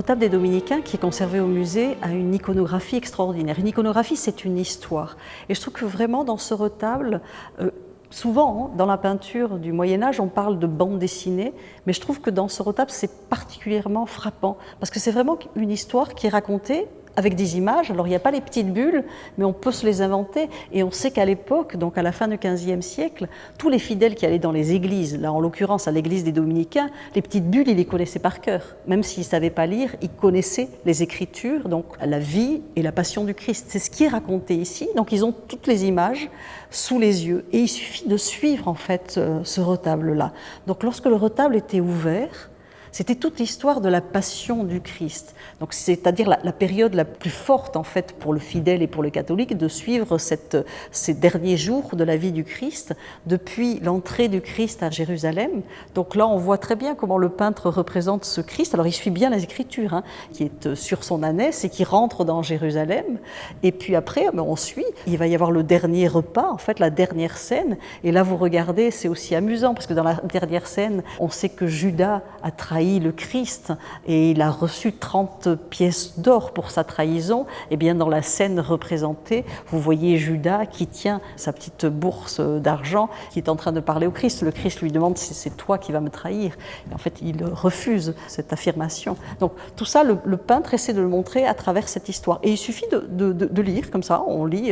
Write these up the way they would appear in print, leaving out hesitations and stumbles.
retable des Dominicains, qui est conservé au musée, a une iconographie extraordinaire. Une iconographie, c'est une histoire. Et je trouve que vraiment dans ce retable, souvent, dans la peinture du Moyen-Âge, on parle de bande dessinée, mais je trouve que dans ce retable, c'est particulièrement frappant, parce que c'est vraiment une histoire qui est racontée avec des images. Alors il n'y a pas les petites bulles, mais on peut se les inventer. Et on sait qu'à l'époque, donc à la fin du XVe siècle, tous les fidèles qui allaient dans les églises, là en l'occurrence à l'église des Dominicains, les petites bulles, ils les connaissaient par cœur. Même s'ils ne savaient pas lire, ils connaissaient les Écritures, donc la vie et la passion du Christ. C'est ce qui est raconté ici. Donc ils ont toutes les images sous les yeux. Et il suffit de suivre en fait ce retable-là. Donc lorsque le retable était ouvert, c'était toute l'histoire de la passion du Christ. Donc, c'est-à-dire la période la plus forte en fait pour le fidèle et pour le catholique de suivre ces derniers jours de la vie du Christ depuis l'entrée du Christ à Jérusalem. Donc là, on voit très bien comment le peintre représente ce Christ. Alors, il suit bien les Écritures, qui est sur son ânesse et qui rentre dans Jérusalem. Et puis après, on suit. Il va y avoir le dernier repas, en fait, la dernière scène. Et là, vous regardez, c'est aussi amusant parce que dans la dernière scène, on sait que Judas a trahi le Christ et il a reçu 30 pièces d'or pour sa trahison. Et bien dans la scène représentée, vous voyez Judas qui tient sa petite bourse d'argent, qui est en train de parler au Christ. Le Christ lui demande si c'est toi qui vas me trahir. Et en fait, il refuse cette affirmation. Donc tout ça, le peintre essaie de le montrer à travers cette histoire. Et il suffit de lire comme ça, on lit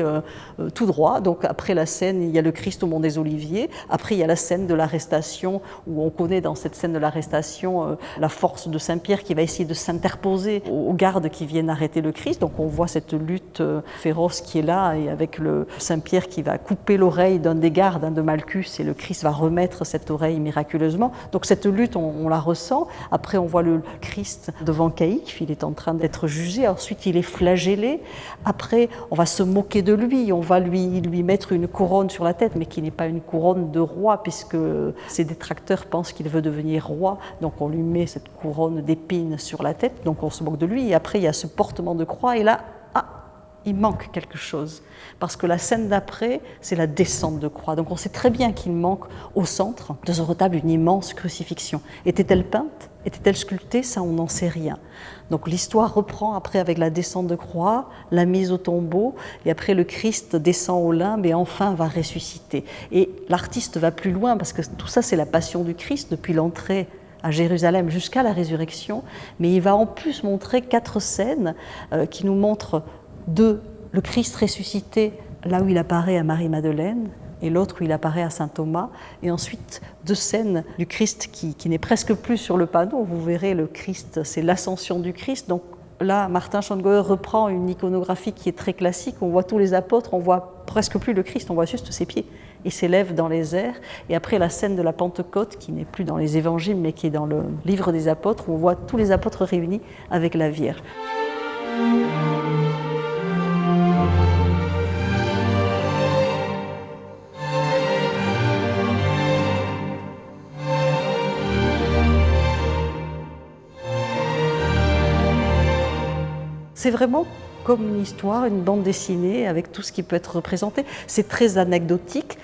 tout droit. Donc après la scène, il y a le Christ au mont des Oliviers. Après, il y a la scène de l'arrestation, où on connaît dans cette scène de l'arrestation la force de Saint-Pierre qui va essayer de s'interposer aux gardes qui viennent arrêter le Christ. Donc on voit cette lutte féroce qui est là, et avec le Saint-Pierre qui va couper l'oreille d'un des gardes, de Malchus, et le Christ va remettre cette oreille miraculeusement. Donc cette lutte, on la ressent. Après, on voit le Christ devant Caïphe, il est en train d'être jugé. Ensuite, il est flagellé. Après, on va se moquer de lui, on va lui mettre une couronne sur la tête, mais qui n'est pas une couronne de roi, puisque ses détracteurs pensent qu'il veut devenir roi. Donc on lui met cette couronne d'épines sur la tête, donc on se moque de lui. Et après, il y a ce portement de croix, et là, il manque quelque chose. Parce que la scène d'après, c'est la descente de croix. Donc on sait très bien qu'il manque au centre de ce retable une immense crucifixion. Était-elle peinte? Était-elle sculptée? Ça, on n'en sait rien. Donc l'histoire reprend après avec la descente de croix, la mise au tombeau, et après le Christ descend au limbe et enfin va ressusciter. Et l'artiste va plus loin, parce que tout ça, c'est la passion du Christ depuis l'entrée à Jérusalem jusqu'à la résurrection, mais il va en plus montrer 4 scènes qui nous montrent le Christ ressuscité là où il apparaît à Marie-Madeleine, et l'autre où il apparaît à saint Thomas, et ensuite 2 scènes du Christ qui n'est presque plus sur le panneau. Vous verrez, le Christ, c'est l'ascension du Christ. Donc là, Martin Schongauer reprend une iconographie qui est très classique. On voit tous les apôtres, on voit presque plus le Christ, on voit juste ses pieds. Il s'élève dans les airs. Et après, la scène de la Pentecôte, qui n'est plus dans les évangiles, mais qui est dans le livre des apôtres, où on voit tous les apôtres réunis avec la Vierge. C'est vraiment comme une histoire, une bande dessinée avec tout ce qui peut être représenté. C'est très anecdotique.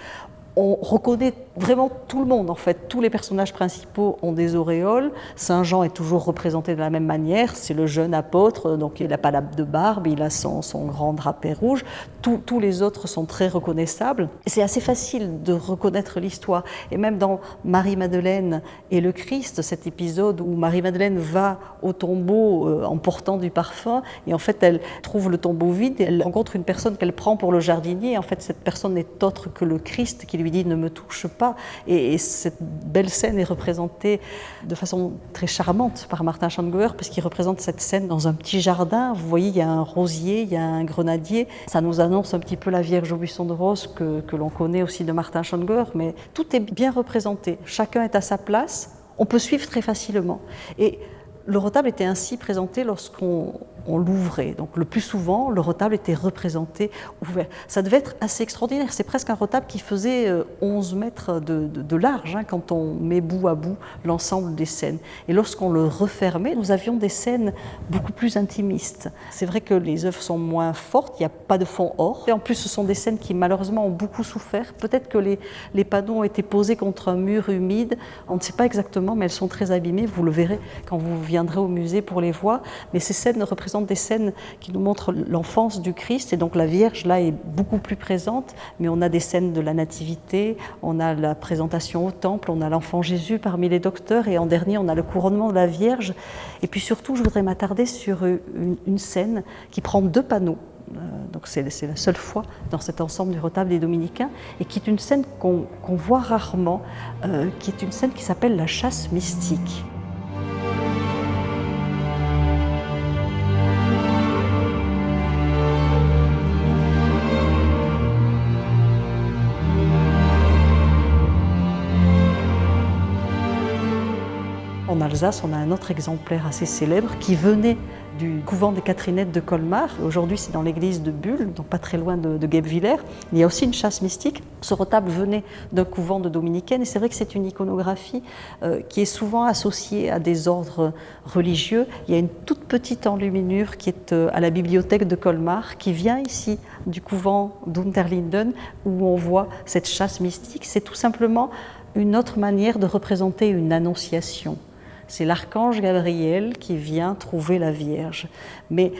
On reconnaît vraiment tout le monde, en fait. Tous les personnages principaux ont des auréoles. Saint Jean est toujours représenté de la même manière. C'est le jeune apôtre, donc il n'a pas de barbe, il a son grand drapé rouge. Tous les autres sont très reconnaissables. Et c'est assez facile de reconnaître l'histoire. Et même dans Marie-Madeleine et le Christ, cet épisode où Marie-Madeleine va au tombeau en portant du parfum, et en fait elle trouve le tombeau vide, et elle rencontre une personne qu'elle prend pour le jardinier. En fait, cette personne n'est autre que le Christ qui lui dit « ne me touche pas ». Et cette belle scène est représentée de façon très charmante par Martin Schongauer, puisqu'il représente cette scène dans un petit jardin. Vous voyez, il y a un rosier, il y a un grenadier. Ça nous annonce un petit peu la Vierge au buisson de rose que l'on connaît aussi de Martin Schongauer, mais tout est bien représenté. Chacun est à sa place. On peut suivre très facilement. Et le retable était ainsi présenté lorsqu'on l'ouvrait. Donc le plus souvent, le retable était représenté ouvert. Ça devait être assez extraordinaire. C'est presque un retable qui faisait 11 mètres de large, quand on met bout à bout l'ensemble des scènes. Et lorsqu'on le refermait, nous avions des scènes beaucoup plus intimistes. C'est vrai que les œuvres sont moins fortes, il n'y a pas de fond or. Et en plus, ce sont des scènes qui malheureusement ont beaucoup souffert. Peut-être que les panneaux ont été posés contre un mur humide. On ne sait pas exactement, mais elles sont très abîmées. Vous le verrez quand vous viendrez viendrait au musée pour les voir. Mais ces scènes représentent des scènes qui nous montrent l'enfance du Christ, et donc la Vierge là est beaucoup plus présente, mais on a des scènes de la Nativité, on a la présentation au temple, on a l'enfant Jésus parmi les docteurs, et en dernier on a le couronnement de la Vierge. Et puis surtout je voudrais m'attarder sur une scène qui prend 2 panneaux. Donc c'est la seule fois dans cet ensemble du retable des Dominicains, et qui est une scène qu'on voit rarement, qui est une scène qui s'appelle la chasse mystique. En Alsace, on a un autre exemplaire assez célèbre qui venait du couvent des Catherinettes de Colmar. Aujourd'hui, c'est dans l'église de Bulle, donc pas très loin de Guebwiller. Il y a aussi une chasse mystique. Ce retable venait d'un couvent de dominicaines, et c'est vrai que c'est une iconographie qui est souvent associée à des ordres religieux. Il y a une toute petite enluminure qui est à la bibliothèque de Colmar, qui vient ici du couvent d'Unterlinden, où on voit cette chasse mystique. C'est tout simplement une autre manière de représenter une annonciation. C'est l'archange Gabriel qui vient trouver la Vierge. Mais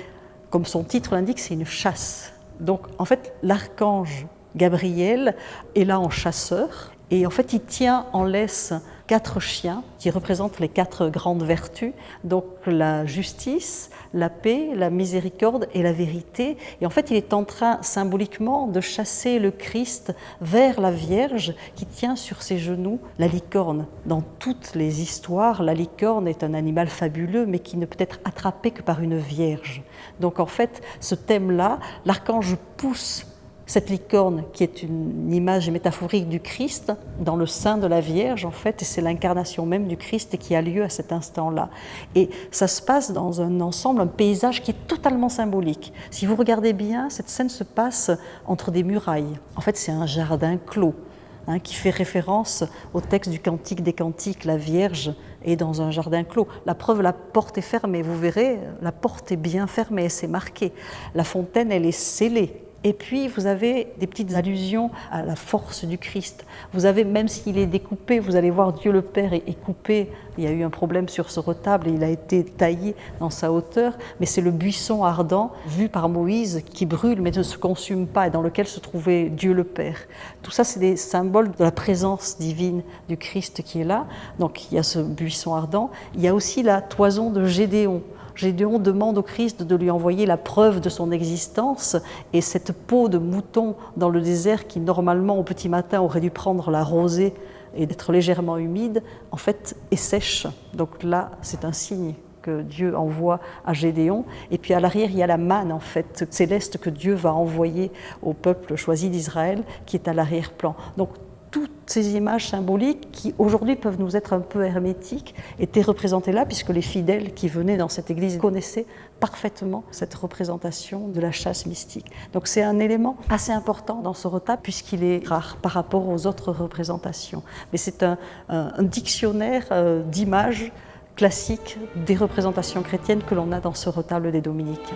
comme son titre l'indique, c'est une chasse. Donc en fait, l'archange Gabriel est là en chasseur, et en fait il tient en laisse 4 chiens qui représentent les 4 grandes vertus, donc la justice, la paix, la miséricorde et la vérité. Et en fait il est en train symboliquement de chasser le Christ vers la Vierge qui tient sur ses genoux la licorne. Dans toutes les histoires, la licorne est un animal fabuleux, mais qui ne peut être attrapé que par une vierge. Donc en fait, ce thème-là, l'archange pousse cette licorne, qui est une image métaphorique du Christ, dans le sein de la Vierge, en fait, et c'est l'incarnation même du Christ qui a lieu à cet instant-là. Et ça se passe dans un ensemble, un paysage qui est totalement symbolique. Si vous regardez bien, cette scène se passe entre des murailles. En fait, c'est un jardin clos, qui fait référence au texte du Cantique des Cantiques, la Vierge est dans un jardin clos. La preuve, la porte est fermée, vous verrez, la porte est bien fermée, c'est marqué. La fontaine, elle est scellée. Et puis, vous avez des petites allusions à la force du Christ. Vous avez, même s'il est découpé, vous allez voir Dieu le Père est coupé. Il y a eu un problème sur ce retable et il a été taillé dans sa hauteur. Mais c'est le buisson ardent, vu par Moïse, qui brûle mais ne se consume pas, et dans lequel se trouvait Dieu le Père. Tout ça, c'est des symboles de la présence divine du Christ qui est là. Donc, il y a ce buisson ardent. Il y a aussi la toison de Gédéon. Gédéon demande au Christ de lui envoyer la preuve de son existence, et cette peau de mouton dans le désert qui normalement au petit matin aurait dû prendre la rosée et d'être légèrement humide, en fait est sèche. Donc là, c'est un signe que Dieu envoie à Gédéon. Et puis à l'arrière, il y a la manne en fait céleste que Dieu va envoyer au peuple choisi d'Israël, qui est à l'arrière-plan. Donc toutes ces images symboliques qui aujourd'hui peuvent nous être un peu hermétiques étaient représentées là, puisque les fidèles qui venaient dans cette église connaissaient parfaitement cette représentation de la chasse mystique. Donc c'est un élément assez important dans ce retable, puisqu'il est rare par rapport aux autres représentations. Mais c'est un dictionnaire d'images classiques des représentations chrétiennes que l'on a dans ce retable des Dominicains.